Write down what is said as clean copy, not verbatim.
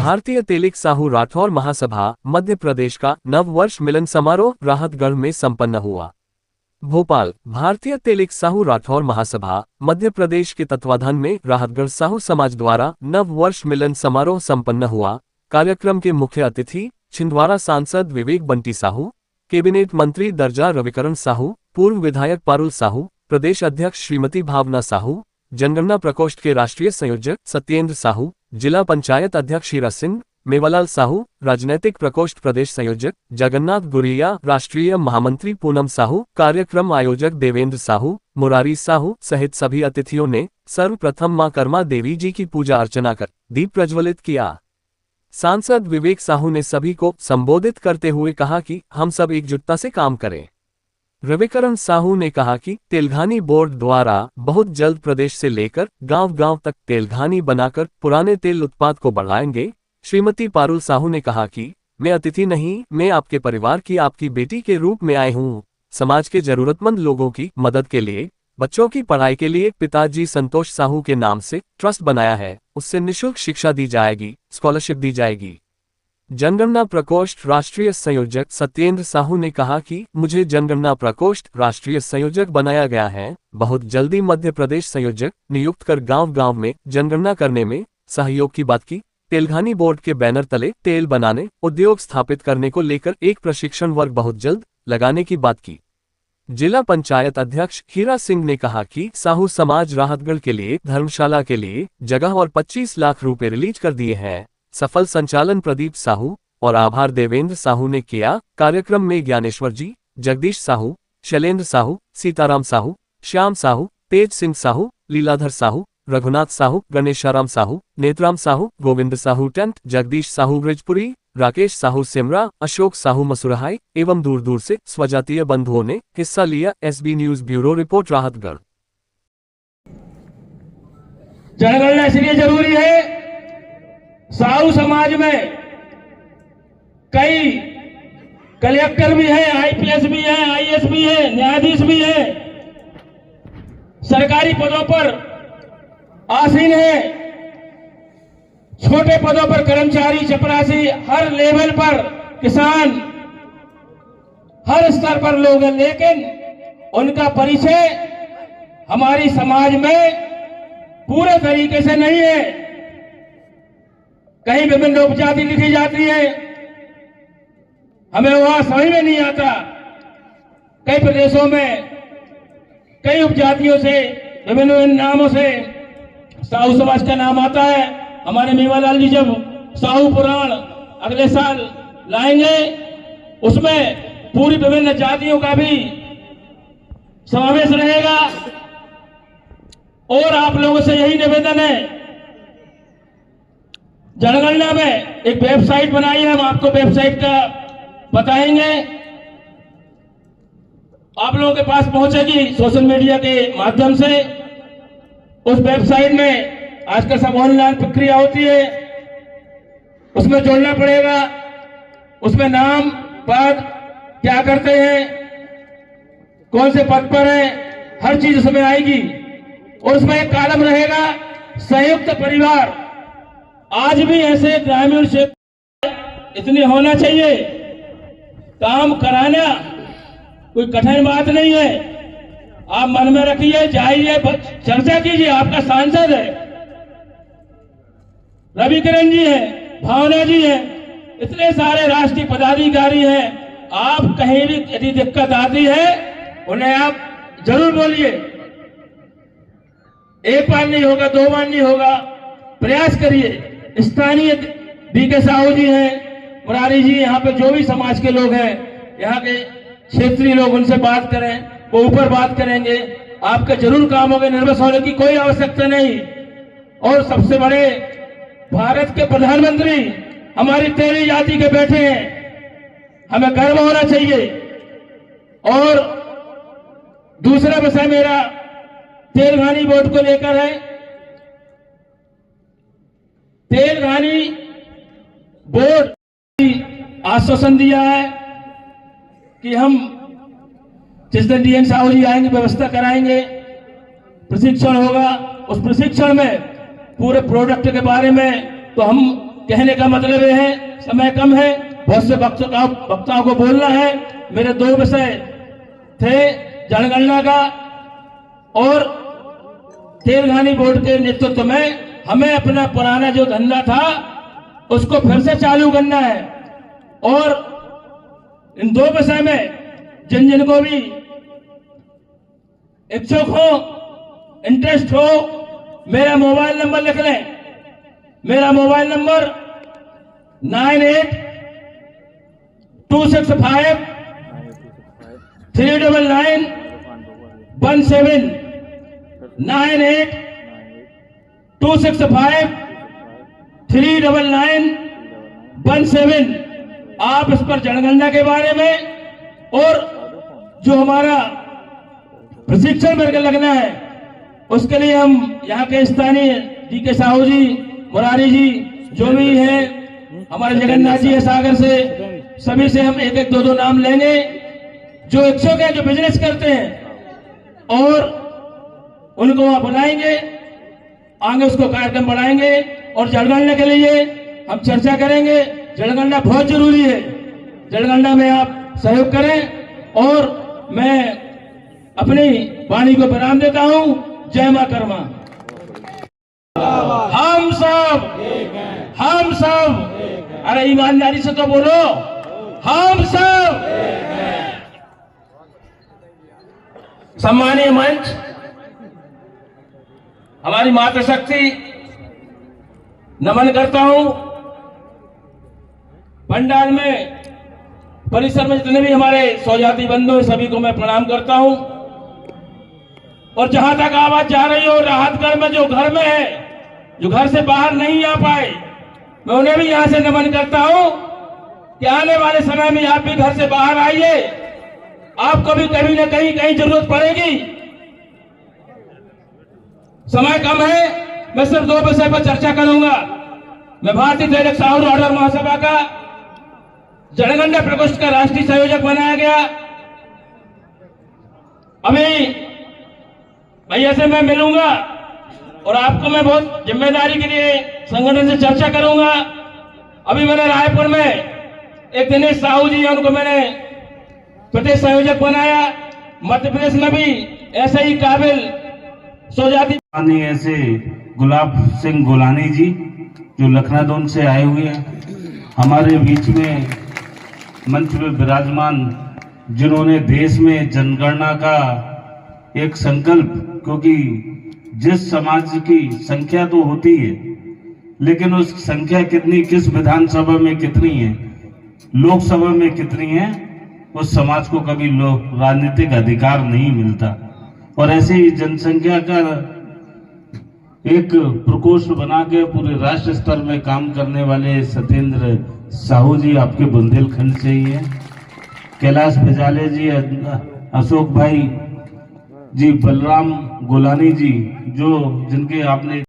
भारतीय तेलिक साहू राठौर महासभा मध्य प्रदेश का नव वर्ष मिलन समारोह राहतगढ़ में संपन्न हुआ। भोपाल। भारतीय तेलिक साहू राठौर महासभा मध्य प्रदेश के तत्वाधान में राहतगढ़ साहू समाज द्वारा नव वर्ष मिलन समारोह संपन्न हुआ। कार्यक्रम के मुख्य अतिथि छिंदवाड़ा सांसद विवेक बंटी साहू, कैबिनेट मंत्री दर्जा रविकरण साहू, पूर्व विधायक पारुल साहू, प्रदेश अध्यक्ष श्रीमती भावना साहू, जनगणना प्रकोष्ठ के राष्ट्रीय संयोजक सत्येंद्र साहू, जिला पंचायत अध्यक्ष हीरा सिंह, मेवालाल साहू, राजनैतिक प्रकोष्ठ प्रदेश संयोजक जगन्नाथ गुरिया, राष्ट्रीय महामंत्री पूनम साहू, कार्यक्रम आयोजक देवेंद्र साहू, मुरारी साहू सहित सभी अतिथियों ने सर्वप्रथम मां कर्मा देवी जी की पूजा अर्चना कर दीप प्रज्वलित किया। सांसद विवेक साहू ने सभी को संबोधित करते हुए कहा कि हम सब एकजुटता से काम करें। रविकरण साहू ने कहा कि तेलघानी बोर्ड द्वारा बहुत जल्द प्रदेश से लेकर गांव-गांव तक तेलघानी बनाकर पुराने तेल उत्पाद को बढ़ाएंगे। श्रीमती पारुल साहू ने कहा कि मैं अतिथि नहीं, मैं आपके परिवार की आपकी बेटी के रूप में आई हूं। समाज के जरूरतमंद लोगों की मदद के लिए, बच्चों की पढ़ाई के लिए पिताजी संतोष साहू के नाम से ट्रस्ट बनाया है, उससे निःशुल्क शिक्षा दी जाएगी, स्कॉलरशिप दी जाएगी। जनगणना प्रकोष्ठ राष्ट्रीय संयोजक सत्येंद्र साहू ने कहा कि मुझे जनगणना प्रकोष्ठ राष्ट्रीय संयोजक बनाया गया है, बहुत जल्दी मध्य प्रदेश संयोजक नियुक्त कर गांव-गांव में जनगणना करने में सहयोग की बात की। तेलघानी बोर्ड के बैनर तले तेल बनाने, उद्योग स्थापित करने को लेकर एक प्रशिक्षण वर्ग बहुत जल्द लगाने की बात की। जिला पंचायत अध्यक्ष हीरा सिंह ने कहा कि साहू समाज राहतगढ़ के लिए धर्मशाला के लिए जगह और 25 लाख रुपए रिलीज कर दिए हैं। सफल संचालन प्रदीप साहू और आभार देवेंद्र साहू ने किया। कार्यक्रम में ज्ञानेश्वर जी, जगदीश साहू, शैलेंद्र साहू, सीताराम साहू, श्याम साहू, तेज सिंह साहू, लीलाधर साहू, रघुनाथ साहू, गणेशाराम साहू, नेत्राम साहू, गोविंद साहू टेंट, जगदीश साहू ब्रिजपुरी, राकेश साहू सिमरा, अशोक साहू मसुरहाई एवं दूर दूर से स्वजातीय बंधुओं ने हिस्सा लिया। SB news bureau report Rahatgarh. जनगणना इसलिए जरूरी है, साहू समाज में कई कलेक्टर भी हैं, IPS भी हैं, IAS भी हैं, न्यायाधीश भी हैं, सरकारी पदों पर आसीन है, छोटे पदों पर कर्मचारी, चपरासी, हर लेवल पर किसान, हर स्तर पर लोग हैं, लेकिन उनका परिचय हमारी समाज में पूरे तरीके से नहीं है। कहीं विभिन्न उपजाति लिखी जाती है, हमें वहां समझ में नहीं आता। कई प्रदेशों में कई उपजातियों से विभिन्न नामों से साहू समाज का नाम आता है। हमारे मेवालाल जी जब साहू पुराण अगले साल लाएंगे, उसमें पूरी विभिन्न जातियों का भी समावेश रहेगा। और आप लोगों से यही निवेदन है, जनगणना में एक वेबसाइट बनाई है, हम आपको वेबसाइट का बताएंगे, आप लोगों के पास पहुंचेगी सोशल मीडिया के माध्यम से। उस वेबसाइट में आजकल सब ऑनलाइन प्रक्रिया होती है, उसमें जोड़ना पड़ेगा। उसमें नाम, पद, क्या करते हैं, कौन से पद पर है, हर चीज उसमें आएगी। और उसमें एक कॉलम रहेगा संयुक्त परिवार। आज भी ऐसे ग्रामीण क्षेत्र इतने होना चाहिए, काम कराना कोई कठिन बात नहीं है। आप मन में रखिए, जाइए, चर्चा कीजिए। आपका सांसद है, रविकरण जी है, भावना जी है, इतने सारे राष्ट्रीय पदाधिकारी हैं। आप कहीं भी यदि दिक्कत आती है, उन्हें आप जरूर बोलिए। एक बार नहीं होगा, 2 बार नहीं होगा, प्रयास करिए। स्थानीय DK साहू जी हैं, मुरारी जी, यहाँ पे जो भी समाज के लोग हैं, यहाँ के क्षेत्रीय लोग, उनसे बात करें, वो ऊपर बात करेंगे। आपके जरूर काम होंगे, निर्भर होने की कोई आवश्यकता नहीं। और सबसे बड़े भारत के प्रधानमंत्री हमारी तेली जाति के बैठे हैं, हमें गर्व होना चाहिए। और दूसरा विषय मेरा तेलघानी बोर्ड को लेकर है। तेलघानी बोर्ड आश्वासन दिया है कि हम जिस दिन DN साहू जी आएंगे व्यवस्था कराएंगे, प्रशिक्षण होगा, उस प्रशिक्षण में पूरे प्रोडक्ट के बारे में, तो हम कहने का मतलब ये है, समय कम है, बहुत से वक्ताओं को बोलना है। मेरे 2 विषय थे, जनगणना का और तेलंगानी बोर्ड के नेतृत्व में हमें अपना पुराना जो धंधा था उसको फिर से चालू करना है। और इन 2 विषय में जिन जिन को भी इच्छुक हो, इंटरेस्ट हो, मेरा मोबाइल नंबर लिख लें। मेरा मोबाइल नंबर 9826539917 9826539917। आप इस पर जनगणना के बारे में और जो हमारा प्रशिक्षण मेरे को लगना है उसके लिए हम यहाँ के स्थानीय DK साहू जी, मुरारी जी, जो भी है, हमारे जगन्नाथ जी है सागर से, सभी से हम 1-1, 2-2 नाम लेंगे जो इच्छुक है, जो बिजनेस करते हैं, और उनको वहां बुलाएंगे, आगे उसको कार्यक्रम बढ़ाएंगे। और जनगणना के लिए हम चर्चा करेंगे। जनगणना बहुत जरूरी है, जनगणना में आप सहयोग करें। और मैं अपनी वाणी को विराम देता हूं। जय मां कर्मा। हम सब, अरे ईमानदारी से तो बोलो, हम सब। सम्मानीय मंच, हमारी मातृशक्ति नमन करता हूं। पंडाल में, परिसर में जितने भी हमारे स्वजाति बंधु, सभी को मैं प्रणाम करता हूं। और जहां तक आवाज जा रही हो, राहतगढ़ में जो घर में है, जो घर से बाहर नहीं आ पाए, मैं उन्हें भी यहां से नमन करता हूं कि आने वाले समय में आप भी घर से बाहर आइए। आपको भी कभी न कहीं जरूरत पड़ेगी। समय कम है, मैं सिर्फ 2 विषय पर चर्चा करूंगा। मैं भारतीय तैलिक साहू राठौर महासभा का जनगणना प्रकोष्ठ का राष्ट्रीय संयोजक बनाया गया। अभी भैया से मैं मिलूंगा और आपको मैं बहुत जिम्मेदारी के लिए संगठन से चर्चा करूंगा। अभी मैंने रायपुर में एक दिनेश साहू जी, उनको मैंने प्रदेश संयोजक बनाया। मध्य प्रदेश में भी ऐसे ही काबिल स्वजाति ऐसे गुलाब सिंह गोलानी जी जो लखनऊ से आए हुए हैं हमारे बीच में मंच में विराजमान, जिन्होंने देश में जनगणना का एक संकल्प, क्योंकि जिस समाज की संख्या तो होती है, लेकिन उस संख्या कितनी, किस विधानसभा में कितनी है, लोकसभा में कितनी है, उस समाज को कभी राजनीतिक अधिकार नहीं मिलता। और ऐसे ही जनसंख्या का एक प्रकोष्ठ बना के पूरे राष्ट्र स्तर में काम करने वाले सत्येंद्र साहू जी आपके बुंदेलखंड से ही हैं। कैलाश भेजाले जी, अशोक भाई जी, बलराम गोलानी जी, जो जिनके आपने